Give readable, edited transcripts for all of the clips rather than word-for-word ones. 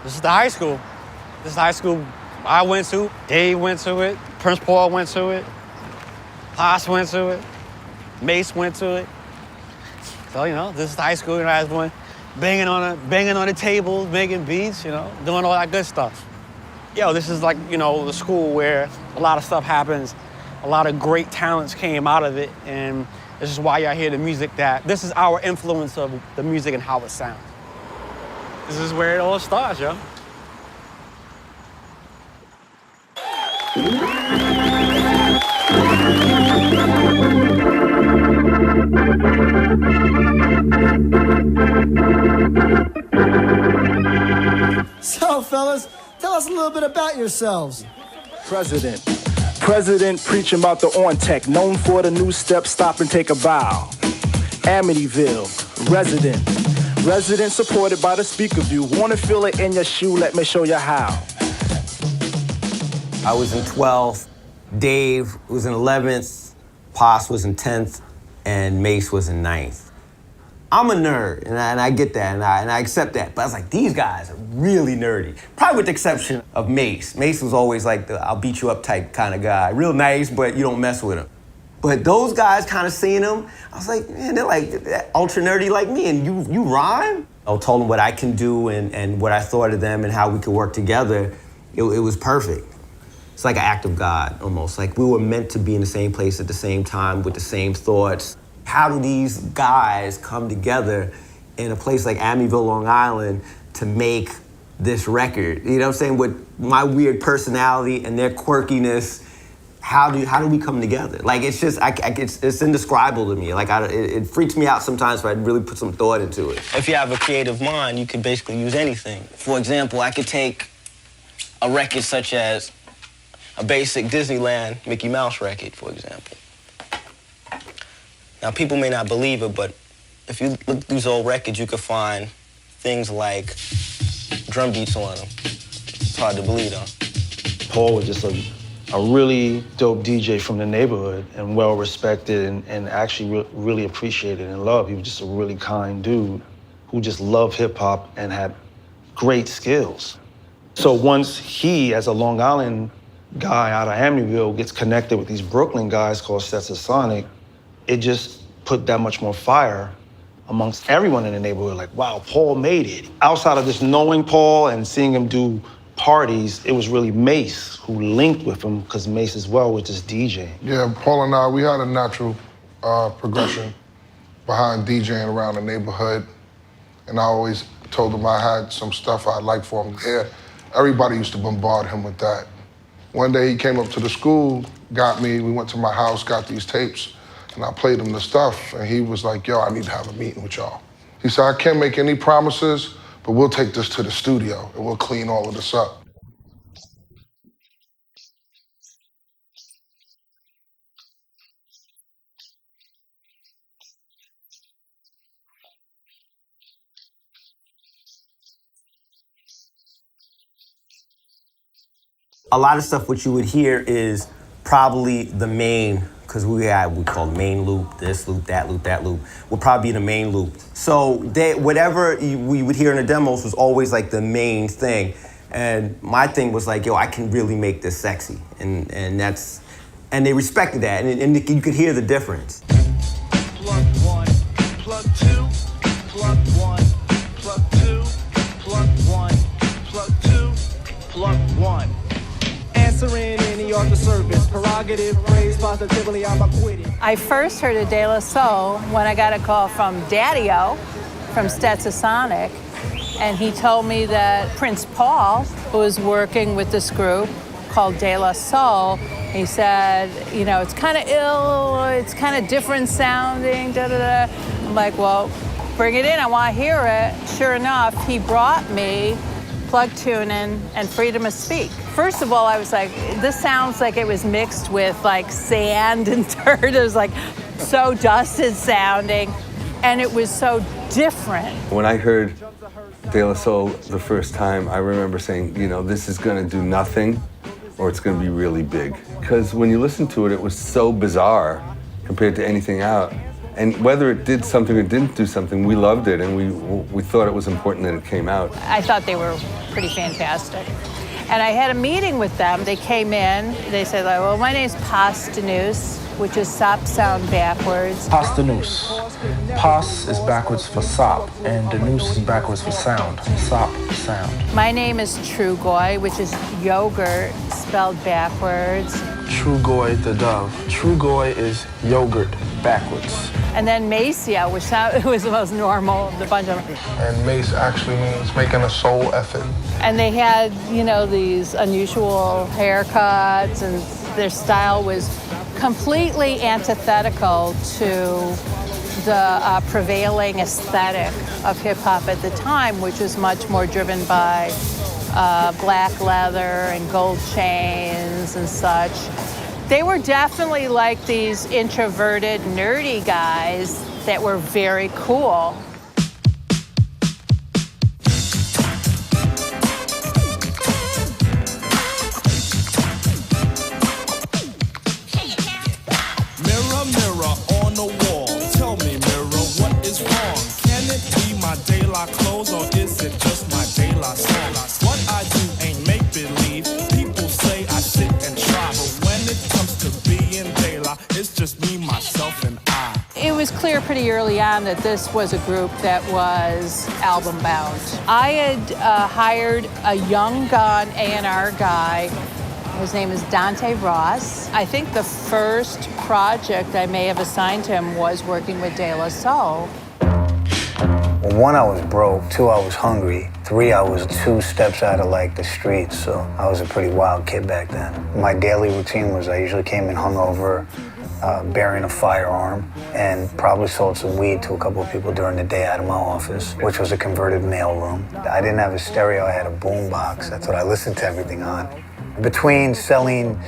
This is the high school. This is the high school I went to. Dave went to it. Prince Paul went to it. Haas went to it. Mace went to it. So, this is the high school, everyone banging on the tables, making beats, doing all that good stuff. This is like, the school where a lot of stuff happens. A lot of great talents came out of it, and this is why y'all hear the music this is our influence of the music and how it sounds. This is where it all starts, yo. So, fellas, tell us a little bit about yourselves. President preaching about the on-tech, known for the new step, stop and take a bow. Amityville, resident supported by the speaker view. Wanna feel it in your shoe? Let me show you how. I was in 12th, Dave was in 11th, Pos was in 10th, and Mace was in 9th. I'm a nerd, and I get that, and I accept that. But I was like, these guys are really nerdy. Probably with the exception of Mace. Mace was always like the I'll beat you up type kind of guy. Real nice, but you don't mess with him. But those guys kind of seeing him, I was like, man, they're like ultra nerdy like me, and you rhyme? I told them what I can do and what I thought of them and how we could work together. It was perfect. It's like an act of God, almost. Like we were meant to be in the same place at the same time with the same thoughts. How do these guys come together in a place like Amityville, Long Island to make this record? You know what I'm saying? With my weird personality and their quirkiness, how do we come together? Like, it's just, it's indescribable to me. Like, it freaks me out sometimes if I really put some thought into it. If you have a creative mind, you could basically use anything. For example, I could take a record such as a basic Disneyland Mickey Mouse record, for example. Now, people may not believe it, but if you look at these old records, you could find things like drum beats on them. It's hard to believe, though. Paul was just a really dope DJ from the neighborhood and well-respected and actually really appreciated and loved. He was just a really kind dude who just loved hip-hop and had great skills. So once he, as a Long Island guy out of Amityville, gets connected with these Brooklyn guys called Sonic, it just put that much more fire amongst everyone in the neighborhood. Like, wow, Paul made it. Outside of just knowing Paul and seeing him do parties, it was really Mace who linked with him, because Mace as well was just DJing. Yeah, Paul and I, we had a natural progression behind DJing around the neighborhood. And I always told him I had some stuff I'd like for him. Yeah, everybody used to bombard him with that. One day he came up to the school, got me, we went to my house, got these tapes, and I played him the stuff, and he was like, yo, I need to have a meeting with y'all. He said, I can't make any promises, but we'll take this to the studio, and we'll clean all of this up. A lot of stuff what you would hear is probably the main, because we call it main loop, this loop, that loop, that loop, would probably be the main loop. So whatever we would hear in the demos was always like the main thing. And my thing was like, yo, I can really make this sexy. And they respected that, and you could hear the difference. Plug one, plug two, plug one, plug two, plug one, plug two, plug one. Answering any other service, prerogative, praise positively, I'm acquitted. I first heard of De La Soul when I got a call from Daddy-O from Stetsasonic, and he told me that Prince Paul was working with this group called De La Soul. He said, you know, it's kind of ill, it's kind of different sounding, da-da-da. I'm like, well, bring it in, I want to hear it. Sure enough, he brought me Plug Tuning and Freedom of Speak. First of all, I was like, this sounds like it was mixed with like sand and dirt. It was like so dusted sounding, and it was so different. When I heard De La Soul the first time, I remember saying, you know, this is gonna do nothing, or it's gonna be really big. Because when you listen to it, it was so bizarre compared to anything out. And whether it did something or didn't do something, we loved it, and we thought it was important that it came out. I thought they were pretty fantastic. And I had a meeting with them. They came in, they said, like, well, my name's Pastanus, which is sop sound backwards. Pastanus. Pas is backwards for sop, and the noose is backwards for sound. Sop, sound. My name is Trugoy, which is yogurt spelled backwards. Trugoy the dove. Trugoy is yogurt backwards. And then Macea, which was the most normal of the bunch of them. And Mace actually means making a soul effort. And they had, you know, these unusual haircuts, and their style was completely antithetical to the prevailing aesthetic of hip-hop at the time, which was much more driven by black leather and gold chains and such. They were definitely like these introverted, nerdy guys that were very cool. Mirror, mirror on the wall, tell me, mirror, what is wrong? Can it be my De La clothes, or is it just my De La song? What I do ain't make-believe. People say I sit and try, but when it comes to being De La, it's just me, myself, and I. It was clear pretty early on that this was a group that was album-bound. I had hired a young gun A&R guy. His name is Dante Ross. I think the first project I may have assigned him was working with De La Soul. Well, 1, I was broke. 2, I was hungry. 3, I was 2 steps out of like the streets, so I was a pretty wild kid back then. My daily routine was I usually came in hungover, bearing a firearm, and probably sold some weed to a couple of people during the day out of my office, which was a converted mail room. I didn't have a stereo, I had a boom box. That's what I listened to everything on. Between selling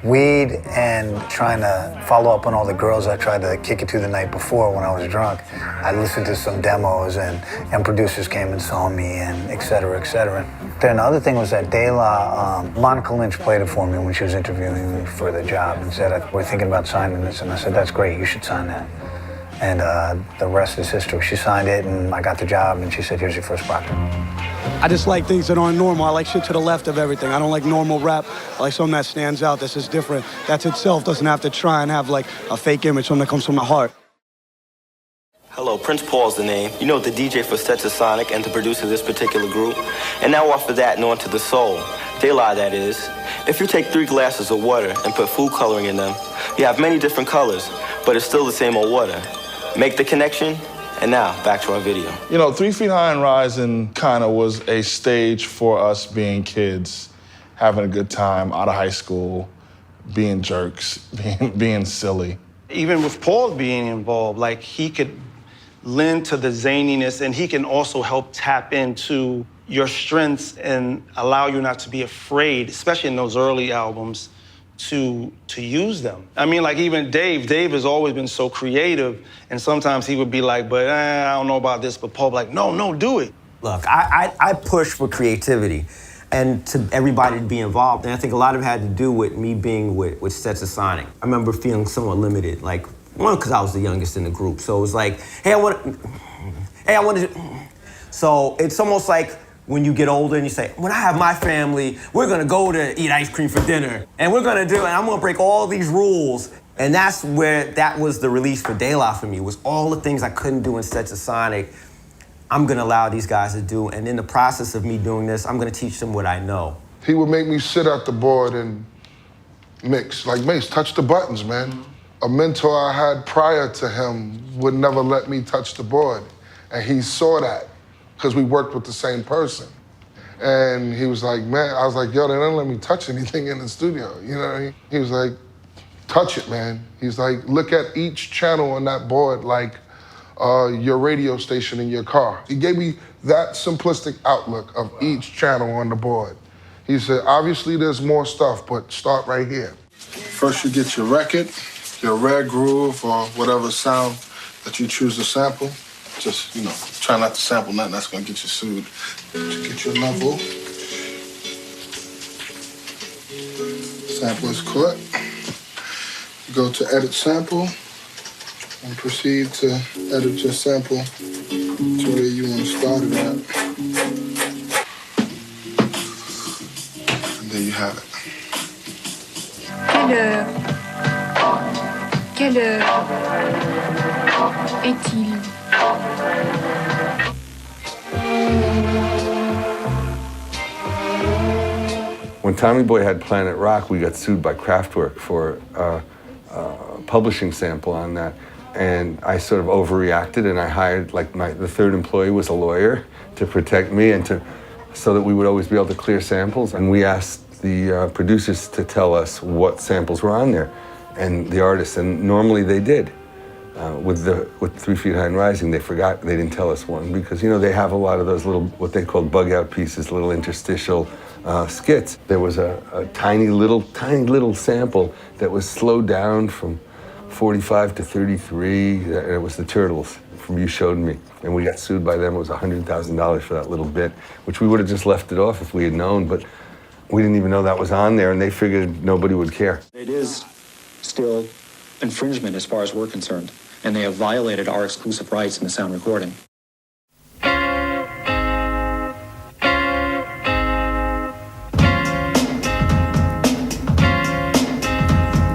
weed and trying to follow up on all the girls I tried to kick it to the night before when I was drunk, I listened to some demos, and producers came and saw me, and et cetera, et cetera. Then the other thing was that De La, Monica Lynch played it for me when she was interviewing me for the job and said, we're thinking about signing this. And I said, that's great, you should sign that. And the rest is history. She signed it, and I got the job, and she said, here's your first project. I just like things that aren't normal. I like shit to the left of everything. I don't like normal rap. I like something that stands out. This is different. That itself doesn't have to try and have like a fake image, something that comes from the heart. Hello, Prince Paul's the name. You know, the DJ for Stetsasonic and the producer of this particular group. And now off of that and on to the soul. De La, that is. If you take 3 glasses of water and put food coloring in them, you have many different colors, but it's still the same old water. Make the connection, and now back to our video. You know, 3 Feet High and Rising kind of was a stage for us being kids, having a good time out of high school, being jerks, being silly. Even with Paul being involved, like he could lend to the zaniness, and he can also help tap into your strengths and allow you not to be afraid, especially in those early albums, to use them. I mean, like even Dave has always been so creative, and sometimes he would be like, but I don't know about this, but Paul be like, no, do it. Look, I push for creativity and to everybody to be involved, and I think a lot of it had to do with me being with Stetsasonic. I remember feeling somewhat limited, like, one, because I was the youngest in the group, so it was like, hey, I want to, so it's almost like when you get older and you say, when I have my family, we're gonna go to eat ice cream for dinner, and we're gonna do, and I'm gonna break all these rules. And that's where, that was the release for De La for me, was all the things I couldn't do in Stetsasonic, I'm gonna allow these guys to do, and in the process of me doing this, I'm gonna teach them what I know. He would make me sit at the board and mix. Like, Mace, touch the buttons, man. A mentor I had prior to him would never let me touch the board, and he saw that, because we worked with the same person. And he was like, man, I was like, yo, they don't let me touch anything in the studio, you know what I mean? He was like, touch it, man. He's like, look at each channel on that board like your radio station in your car. He gave me that simplistic outlook of each channel on the board. He said, obviously there's more stuff, but start right here. First you get your record, your rare groove or whatever sound that you choose to sample. Just, you know, try not to sample nothing that's gonna get you sued. To get your level. Sample is caught. You go to edit sample. And proceed to edit your sample to where you want to start it at. And there you have it. Quelle heure est-il? When Tommy Boy had Planet Rock, we got sued by Kraftwerk for a publishing sample on that. And I sort of overreacted, and I hired, like, the third employee was a lawyer to protect me and so that we would always be able to clear samples. And we asked the producers to tell us what samples were on there, and the artists, and normally they did. With 3 Feet High and Rising, they forgot, they didn't tell us one, because, you know, they have a lot of those little, what they called bug out pieces, little interstitial skits. There was a tiny little sample that was slowed down from 45 to 33, and it was the Turtles from You Showed Me. And we got sued by them. It was $100,000 for that little bit, which we would have just left it off if we had known, but we didn't even know that was on there, and they figured nobody would care. It is still infringement as far as we're concerned, and they have violated our exclusive rights in the sound recording.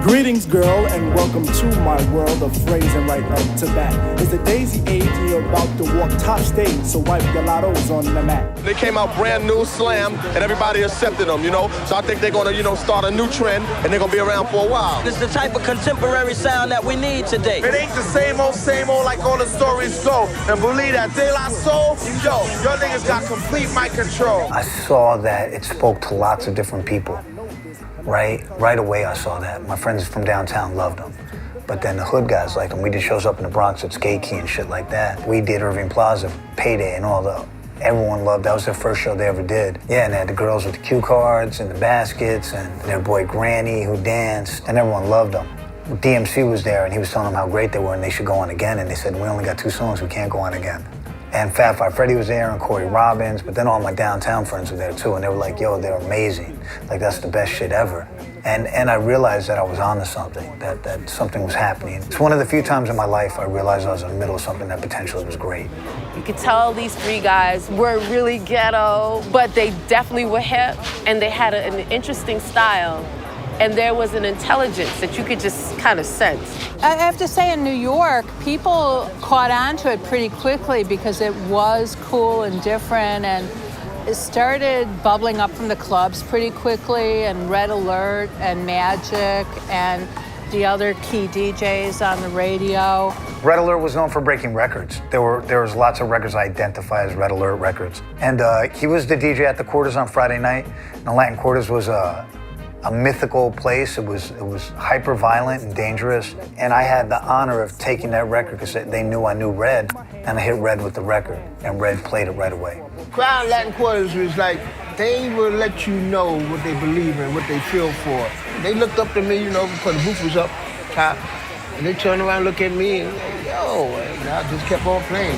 Greetings, girl, and welcome to my world of phrasing right up to bat. It's the daisy age, and you're about to walk top stage, so wipe your lottos on the mat. They came out brand new, slam, and everybody accepted them, you know? So I think they're gonna, start a new trend, and they're gonna be around for a while. It's the type of contemporary sound that we need today. It ain't the same old like all the stories go. And believe that, De La Soul, yo, your niggas got complete mic control. I saw that it spoke to lots of different people. Right away I saw that. My friends from downtown loved them. But then the hood guys liked them. We did shows up in the Bronx at Skate Key and shit like that. We did Irving Plaza, Payday, and everyone loved, that was their first show they ever did. Yeah, and they had the girls with the cue cards and the baskets and their boy Granny who danced, and everyone loved them. DMC was there and he was telling them how great they were and they should go on again, and they said, we only got 2 songs, we can't go on again. And Fat Five Freddy was there and Corey Robbins, but then all my downtown friends were there too, and they were like, yo, they're amazing. Like, that's the best shit ever. And I realized that I was onto something, that something was happening. It's one of the few times in my life I realized I was in the middle of something that potentially was great. You could tell these 3 guys were really ghetto, but they definitely were hip, and they had an interesting style. And there was an intelligence that you could just kind of sense. I have to say, in New York, people caught on to it pretty quickly because it was cool and different, and it started bubbling up from the clubs pretty quickly, and Red Alert and Magic and the other key DJs on the radio. Red Alert was known for breaking records. There was lots of records I identify as Red Alert records. And he was the DJ at the Quarters on Friday night. And the Latin Quarters was a mythical place. It was hyper violent and dangerous, and I had the honor of taking that record because they knew I knew Red, and I hit Red with the record, and Red played it right away. Crown Latin Quarters was like, they will let you know what they believe in, what they feel for. They looked up to me, because the booth was up top, and they turned around and looked at me, and yo, and I just kept on playing.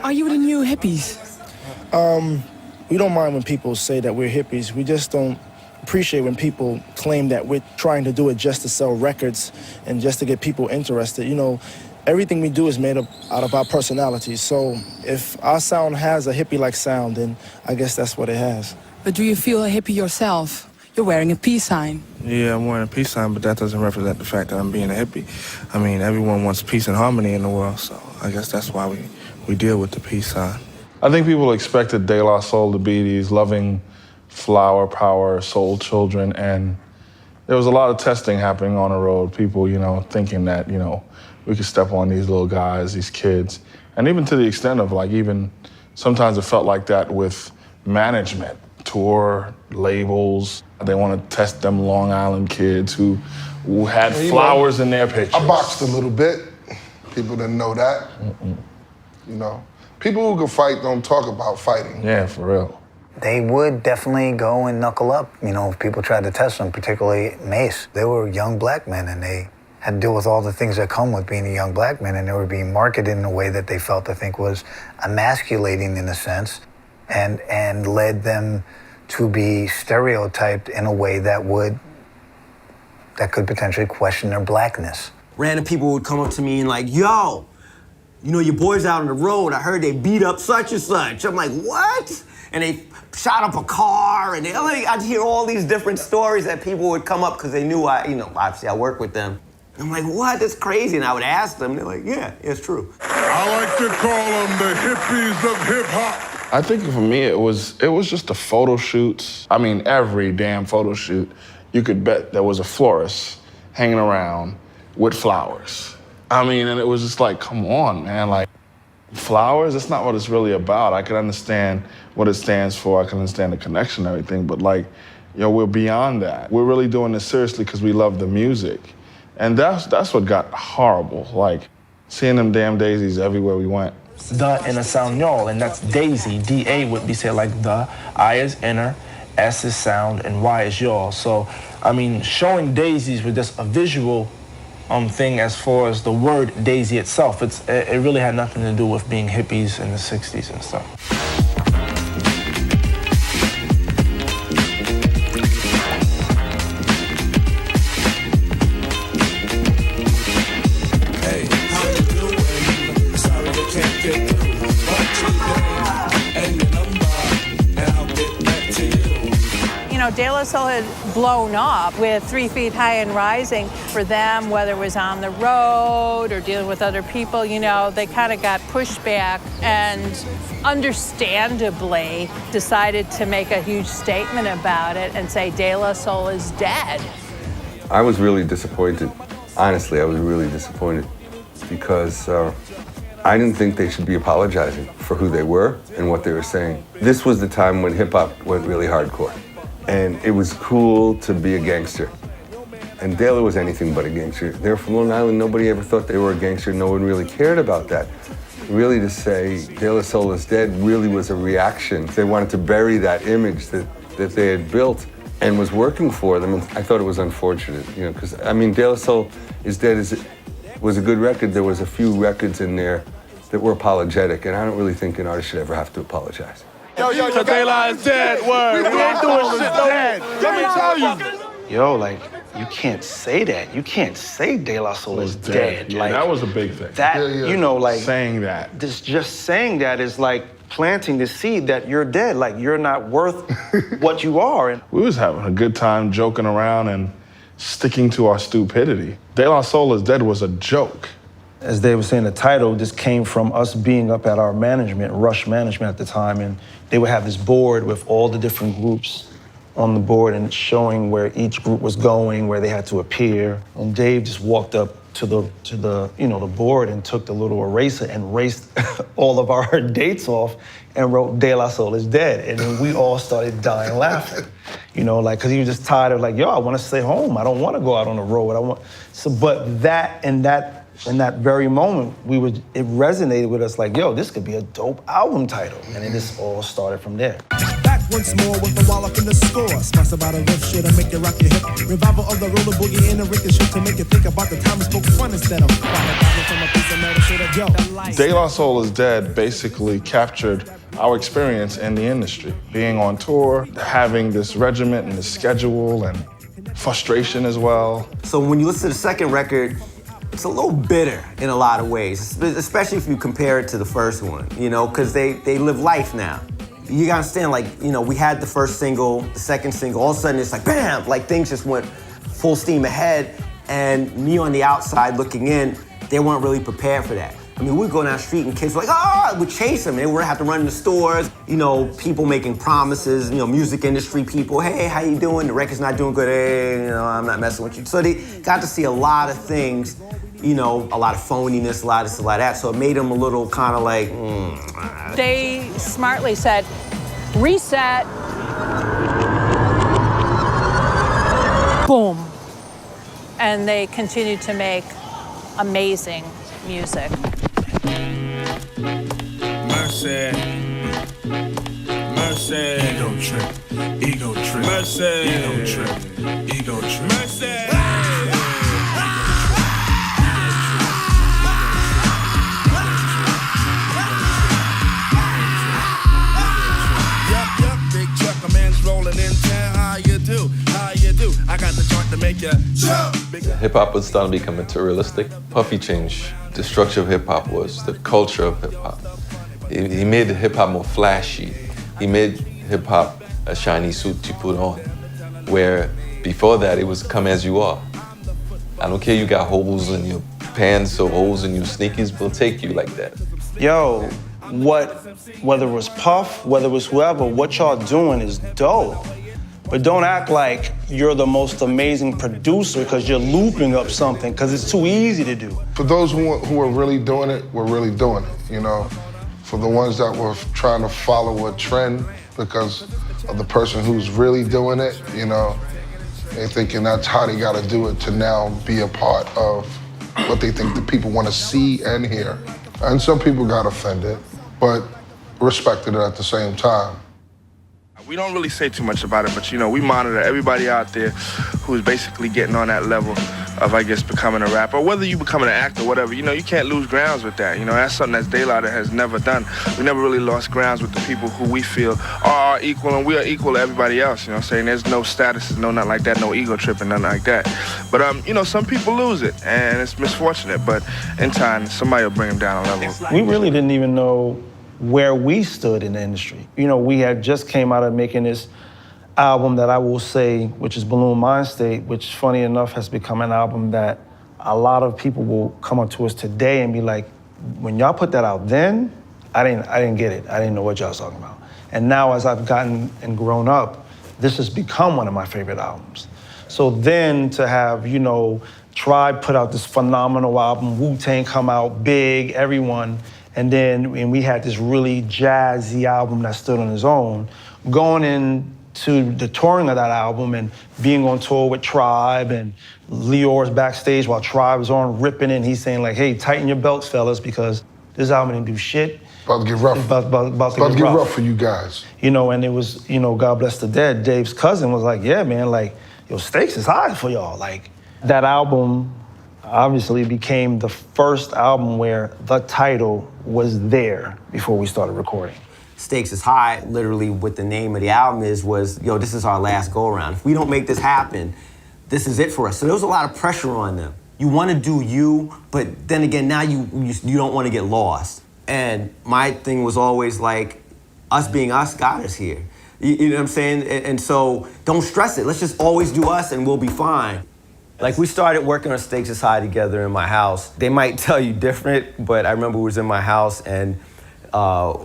Are you the new hippies? We don't mind when people say that we're hippies. We just don't appreciate when people claim that we're trying to do it just to sell records and just to get people interested. Everything we do is made up out of our personalities. So if our sound has a hippie-like sound, then I guess that's what it has. But do you feel a hippie yourself? You're wearing a peace sign. Yeah, I'm wearing a peace sign, but that doesn't represent the fact that I'm being a hippie. I mean, everyone wants peace and harmony in the world, so I guess that's why we deal with the peace sign. I think people expected De La Soul to be these loving, flower power, soul children, and there was a lot of testing happening on the road. People, thinking that, we could step on these little guys, these kids, and even to the extent of even sometimes it felt like that with management, tour, labels. They want to test them Long Island kids who had flowers in their pictures. I boxed a little bit. People didn't know that. People who can fight don't talk about fighting. Yeah, for real. They would definitely go and knuckle up, if people tried to test them, particularly Mace. They were young black men, and they had to deal with all the things that come with being a young black man, and they were being marketed in a way that they felt, I think, was emasculating in a sense, and led them to be stereotyped in a way that could potentially question their blackness. Random people would come up to me and like, yo, you know, your boys out on the road, I heard they beat up such and such. I'm like, what? And they shot up a car, and I'd hear all these different stories that people would come up because they knew obviously I work with them. I'm like, what? That's crazy. And I would ask them, they're like, yeah, it's true. I like to call them the hippies of hip-hop. I think for me, it was just the photo shoots. I mean, every damn photo shoot, you could bet there was a florist hanging around with flowers. I mean, and it was just like, come on, man, like, flowers, that's not what it's really about. I can understand what it stands for, I can understand the connection and everything, but like, we're beyond that. We're really doing this seriously because we love the music. And that's what got horrible, like, seeing them damn daisies everywhere we went. The in a sound y'all, and that's Daisy. D-A would be said like the, I is inner, S is sound, and Y is y'all. So, I mean, showing daisies with just a visual thing as far as the word daisy itself, it really had nothing to do with being hippies in the 60s and stuff. De La Soul had blown up with 3 Feet High and Rising. For them, whether it was on the road or dealing with other people, they kind of got pushed back and understandably decided to make a huge statement about it and say De La Soul is dead. I was really disappointed. Honestly, I was really disappointed because I didn't think they should be apologizing for who they were and what they were saying. This was the time when hip-hop went really hardcore. And it was cool to be a gangster. And De La was anything but a gangster. They're from Long Island, nobody ever thought they were a gangster, no one really cared about that. Really to say De La Soul is dead really was a reaction. They wanted to bury that image that they had built and was working for them, and I thought it was unfortunate, because, I mean, De La Soul is Dead was a good record. There was a few records in there that were apologetic, and I don't really think an artist should ever have to apologize. Yo, De La is dead, word. We ain't doing shit, dead. Let me tell you. Yo, like, you can't say that. You can't say De La Soul is dead. Yeah, like, that was a big thing. That, like... saying that. Just saying that is like planting the seed that you're dead. Like, you're not worth what you are. And we was having a good time joking around and sticking to our stupidity. De La Soul is Dead was a joke. As Dave was saying, the title just came from us being up at our management, Rush Management at the time, and they would have this board with all the different groups on the board and showing where each group was going, where they had to appear. And Dave just walked up to the board and took the little eraser and erased all of our dates off and wrote De La Soul is Dead. And then we all started dying laughing. Because he was just tired of like, yo, I want to stay home. I don't want to go out on the road. But that in that very moment, it resonated with us like, yo, this could be a dope album title. And it just all started from there. Back once more with the wall up in the score. Smash about a rough shit and make it rock your hip. Revival of the roller boogie and the ricochet to make you think about the time we spoke fun instead of De La Soul is Dead basically captured our experience in the industry. Being on tour, having this regiment and this schedule and frustration as well. So when you listen to the second record, it's a little bitter in a lot of ways, especially if you compare it to the first one, because they live life now. You gotta understand, like, we had the first single, the second single, all of a sudden it's like, bam, like things just went full steam ahead, and me on the outside looking in, they weren't really prepared for that. I mean, we'd go down the street and kids were like, we'd chase them, and we'd have to run in the stores, people making promises, music industry people, hey, how you doing? The record's not doing good, hey, I'm not messing with you. So they got to see a lot of things, a lot of phoniness, a lot of this, a lot of that, so it made them a little kind of like, They smartly said, reset. Boom. And they continued to make amazing music. Mercy. Mercy. Ego trip. Ego trip. Mercy. Ego trip. Ego trip. Mercy. hip hop was starting to become materialistic. Puffy changed the structure of hip hop, was the culture of hip hop. He made the hip hop more flashy. He made hip hop a shiny suit you put on, where before that it was come as you are. I don't care you got holes in your pants or holes in your sneakers, we'll take you like that. Yo, whether it was Puff, whether it was whoever, what y'all doing is dope. But don't act like you're the most amazing producer because you're looping up something, because it's too easy to do. For those who are really doing it, we're really doing it, you know? For the ones that were trying to follow a trend because of the person who's really doing it, you know, they're thinking that's how they gotta do it to now be a part of what they think the people wanna see and hear. And some people got offended, but respected it at the same time. We don't really say too much about it, but you know, we monitor everybody out there who's basically getting on that level of, I guess, becoming a rapper, or whether you becoming an actor, whatever. You know, you can't lose grounds with that. You know, that's something that De La has never done. We never really lost grounds with the people who we feel are equal, and we are equal to everybody else. You know what I'm saying? There's no statuses, no nothing like that, no ego tripping, nothing like that. But you know, some people lose it, and it's misfortunate. But in time, somebody will bring them down a level. We really didn't even know where we stood in the industry. You know, we had just came out of making this album that I will say, which is Balloon Mind State, which funny enough has become an album that a lot of people will come up to us today and be like, when y'all put that out then, I didn't get it. I didn't know what y'all was talking about. And now as I've gotten and grown up, this has become one of my favorite albums. So then to have, you know, Tribe put out this phenomenal album, Wu-Tang come out, big, everyone, and we had this really jazzy album that stood on its own. Going into the touring of that album and being on tour with Tribe, and Lior's backstage while Tribe was on ripping it, and he's saying like, hey, tighten your belts, fellas, because this album didn't do shit. About to get rough. About to get rough for you guys. You know, and it was, you know, God Bless the Dead, Dave's cousin was like, yeah, man, like, yo, stakes is high for y'all. Like, that album obviously became the first album where the title was there before we started recording. Stakes is high, literally what the name of the album was, yo, this is our last go around. If we don't make this happen, this is it for us. So there was a lot of pressure on them. You want to do you, but then again, now you don't want to get lost. And my thing was always like, us being us got us here. You know what I'm saying? And so don't stress it. Let's just always do us and we'll be fine. Like, we started working on Stakes is High together in my house. They might tell you different, but I remember we was in my house and I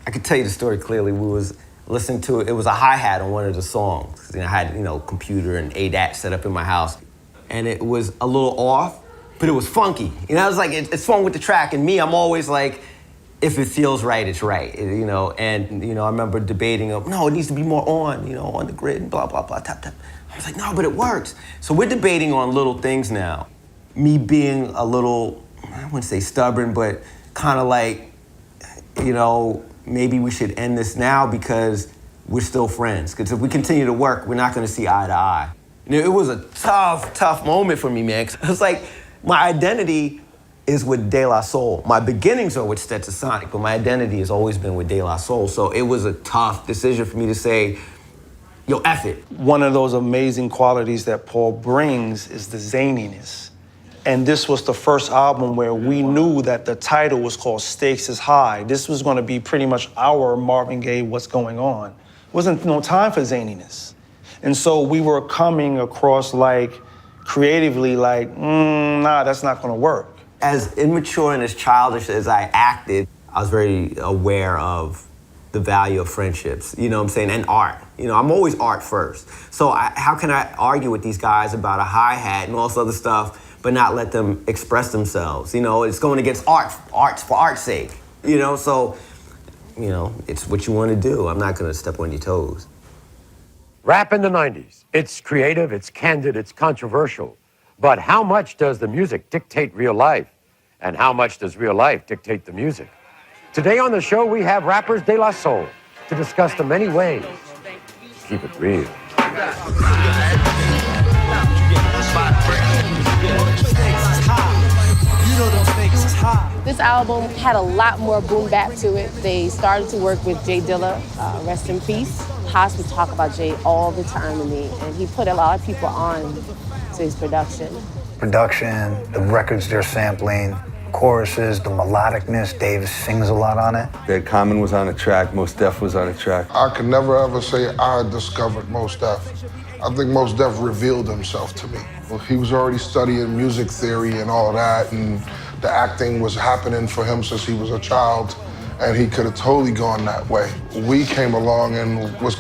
could tell you the story clearly. We was listening to it was a hi-hat on one of the songs. I had, computer and ADAT set up in my house. And it was a little off, but it was funky. I was like, it's swung with the track. And me, I'm always like, if it feels right, it's right, And, I remember debating, no, it needs to be more on the grid, and blah, blah, blah, tap, tap. I was like, no, but it works. So we're debating on little things now. Me being a little, I wouldn't say stubborn, but kind of like, maybe we should end this now because we're still friends. Because if we continue to work, we're not going to see eye to eye. It was a tough moment for me, man. It was like my identity is with De La Soul. My beginnings are with Stetsasonic, but my identity has always been with De La Soul. So it was a tough decision for me to say, yo, F it. One of those amazing qualities that Paul brings is the zaniness. And this was the first album where we knew that the title was called Stakes is High. This was going to be pretty much our Marvin Gaye What's Going On. Wasn't no time for zaniness. And so we were coming across like, creatively like, nah, that's not going to work. As immature and as childish as I acted, I was very aware of the value of friendships, you know what I'm saying, and art. I'm always art first. So how can I argue with these guys about a hi-hat and all this other stuff, but not let them express themselves? It's going against art for art's sake. So, it's what you want to do. I'm not going to step on your toes. Rap in the 90s. It's creative, it's candid, it's controversial. But how much does the music dictate real life? And how much does real life dictate the music? Today on the show, we have rappers De La Soul to discuss the many ways to keep it real. This album had a lot more boom bap to it. They started to work with Jay Dilla, rest in peace. Haas would talk about Jay all the time to me, and he put a lot of people on to his production. production, the records they're sampling, choruses, the melodicness. Dave sings a lot on it. That Common was on a track, Mos Def was on a track. I could never ever say I discovered Mos Def. I think Mos Def revealed himself to me. Well, he was already studying music theory and all that, and the acting was happening for him since he was a child, and he could have totally gone that way. We came along and was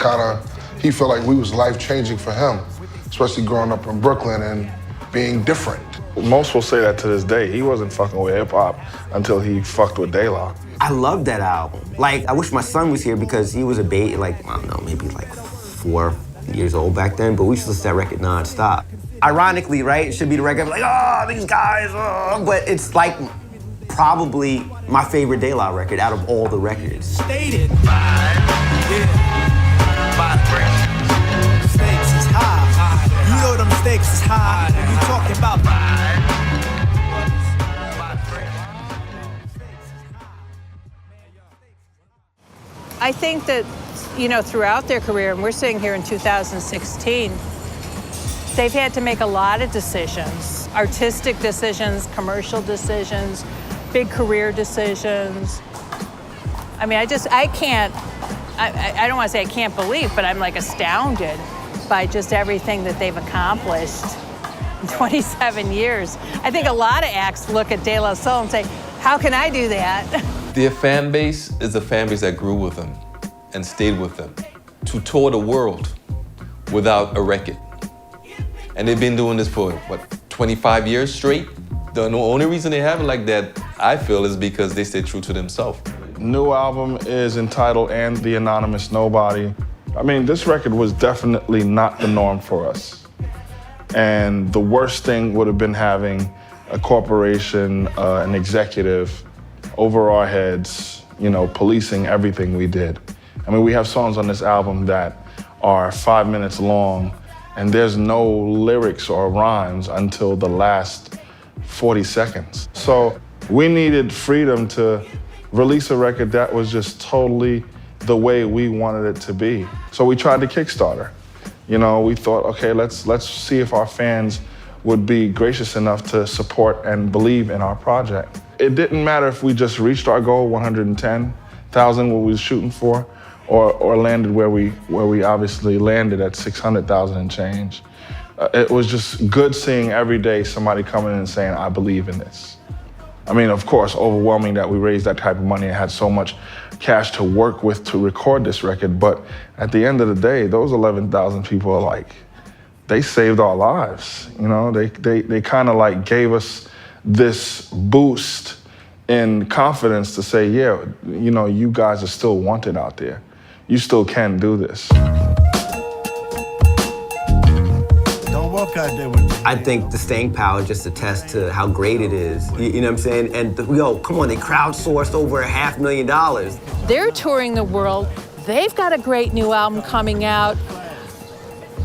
he felt like we was life-changing for him, especially growing up in Brooklyn and being different. Most will say that to this day. He wasn't fucking with hip hop until he fucked with De La. I love that album. Like, I wish my son was here because he was a baby, like, I don't know, maybe like 4 years old back then, but we used to listen to that record nonstop. Ironically, right, it should be the record like, oh, these guys, oh, but it's like probably my favorite De La record out of all the records. Stated. Stakes is high. You know them stakes is high. You talking about I think that, you know, throughout their career, and we're sitting here in 2016, they've had to make a lot of decisions. Artistic decisions, commercial decisions, big career decisions. I mean, I don't want to say I can't believe, but I'm like astounded by just everything that they've accomplished in 27 years. I think a lot of acts look at De La Soul and say, how can I do that? Their fan base is a fan base that grew with them and stayed with them to tour the world without a record. And they've been doing this for, 25 years straight? The only reason they have it like that, I feel, is because they stay true to themselves. New album is entitled And the Anonymous Nobody. I mean, this record was definitely not the norm for us. And the worst thing would have been having a corporation, an executive over our heads, you know, policing everything we did. I mean, we have songs on this album that are 5 minutes long, and there's no lyrics or rhymes until the last 40 seconds. So we needed freedom to release a record that was just totally the way we wanted it to be. So we tried to Kickstarter. You know, we thought, okay, let's see if our fans would be gracious enough to support and believe in our project. It didn't matter if we just reached our goal, 110,000, what we were shooting for, or landed where we obviously landed at 600,000 and change. It was just good seeing every day somebody coming in and saying, I believe in this. I mean, of course, overwhelming that we raised that type of money and had so much cash to work with to record this record, but at the end of the day, those 11,000 people are like, they saved our lives. You know, they kind of like gave us this boost in confidence to say, yeah, you know, you guys are still wanted out there. You still can do this. don't walk out there with me. I think the staying power just attests to how great it is. You know what I'm saying? And yo, come on, they crowdsourced over $500,000. They're touring the world. They've got a great new album coming out.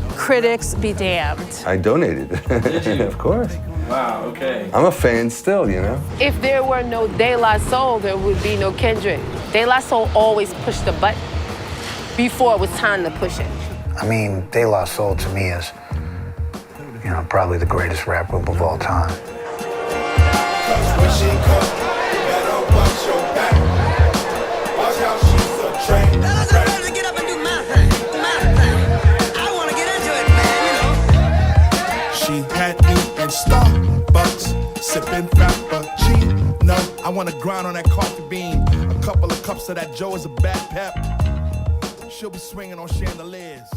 Critics be damned. I donated. Did you? Of course. Wow, okay. I'm a fan still, you know? If there were no De La Soul, there would be no Kendrick. De La Soul always pushed the button before it was time to push it. I mean, De La Soul to me is, you know, probably the greatest rap group of all time. She had me in Starbucks, sipping Frappuccino. I wanna grind on that coffee bean. A couple of cups of that Joe is a bad pep. She'll be swinging on chandeliers.